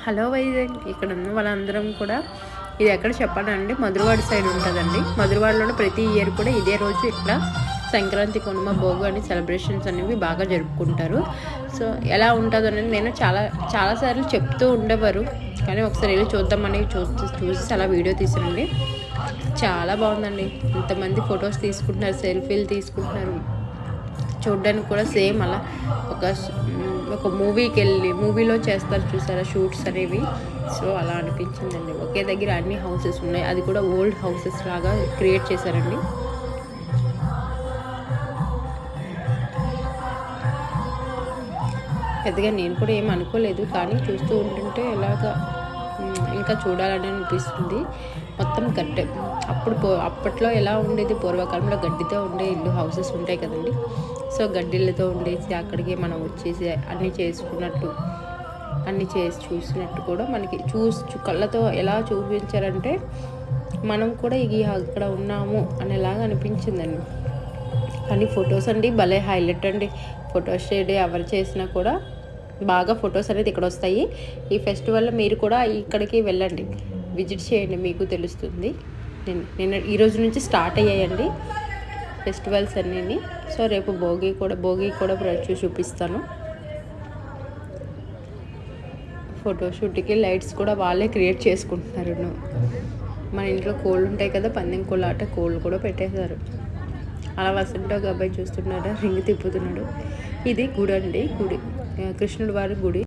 Hello Vizag, ఇక్కడ ఉన్న వాళ్ళందరం కూడా ఇది ఎక్కడ చెప్పాలంటే మధురవాడ సైడ్ ఉంటుందండి. మధురవాడలో ప్రతి ఇయర్ కూడా ఇదే రోజు ఇట్లా సంక్రాంతి, కనుమ, భోగి అని సెలబ్రేషన్స్ అనేవి బాగా జరుపుకుంటారు. సో ఎలా ఉంటుందో అనేది నేను చాలాసార్లు చెప్తూ ఉండేవారు, కానీ ఒకసారి వెళ్ళి చూద్దామని చూసి అలా వీడియో తీసానండి. చాలా బాగుందండి. ఇంతమంది ఫొటోస్ తీసుకుంటున్నారు, సెల్ఫీలు తీసుకుంటున్నారు. చూడ్డానికి కూడా సేమ్ అలా ఒక మూవీలో చేస్తారు చూసారా షూట్స్ అనేవి. సో అలా అనిపించిందండి. ఒకే దగ్గర అన్ని హౌసెస్ ఉన్నాయి, అది కూడా ఓల్డ్ హౌసెస్ లాగా క్రియేట్ చేశారండి. పెద్దగా నేను కూడా ఏం అనుకోలేదు, కానీ చూస్తూ ఉంటుంటే ఎలాగా ఇంకా చూడాలని అనిపిస్తుంది. మొత్తం గడ్డ అప్పట్లో ఎలా ఉండేది, పూర్వకాలంలో గడ్డితో ఉండే ఇల్లు హౌసెస్ ఉంటాయి కదండి. సో గడ్డిళ్ళతో ఉండేసి అక్కడికి మనం వచ్చేసి అన్నీ చేసుకున్నట్టు, అన్నీ చేసి చూసినట్టు కూడా మనకి కళ్ళతో ఎలా చూపించారంటే మనం కూడా అక్కడ ఉన్నాము అనేలాగా అనిపించిందండి. కానీ ఫొటోస్ అండి భలే హైలైట్ అండి. ఫొటోస్ ఎవరు చేసినా కూడా బాగా ఫొటోస్ అనేది ఇక్కడ వస్తాయి. ఈ ఫెస్టివల్లో మీరు కూడా ఇక్కడికి వెళ్ళండి, విజిట్ చేయండి, మీకు తెలుస్తుంది. నేను ఈరోజు నుంచి స్టార్ట్ అయ్యాయండి ఫెస్టివల్స్ అన్నీ. సో రేపు భోగి కూడా చూపిస్తాను. ఫోటోషూట్కి లైట్స్ కూడా వాళ్ళే క్రియేట్ చేసుకుంటున్నారు. మన ఇంట్లో కోళ్ళు ఉంటాయి కదా, పందెం కోళ్ళ ఆట, కోళ్ళు కూడా పెట్టేశారు. అలా వసంట ఒక అబ్బాయి చూస్తున్నాడు, రింగ్ తిప్పుతున్నాడు. ఇది గుడి అండి, కృష్ణుడి వారి గుడి.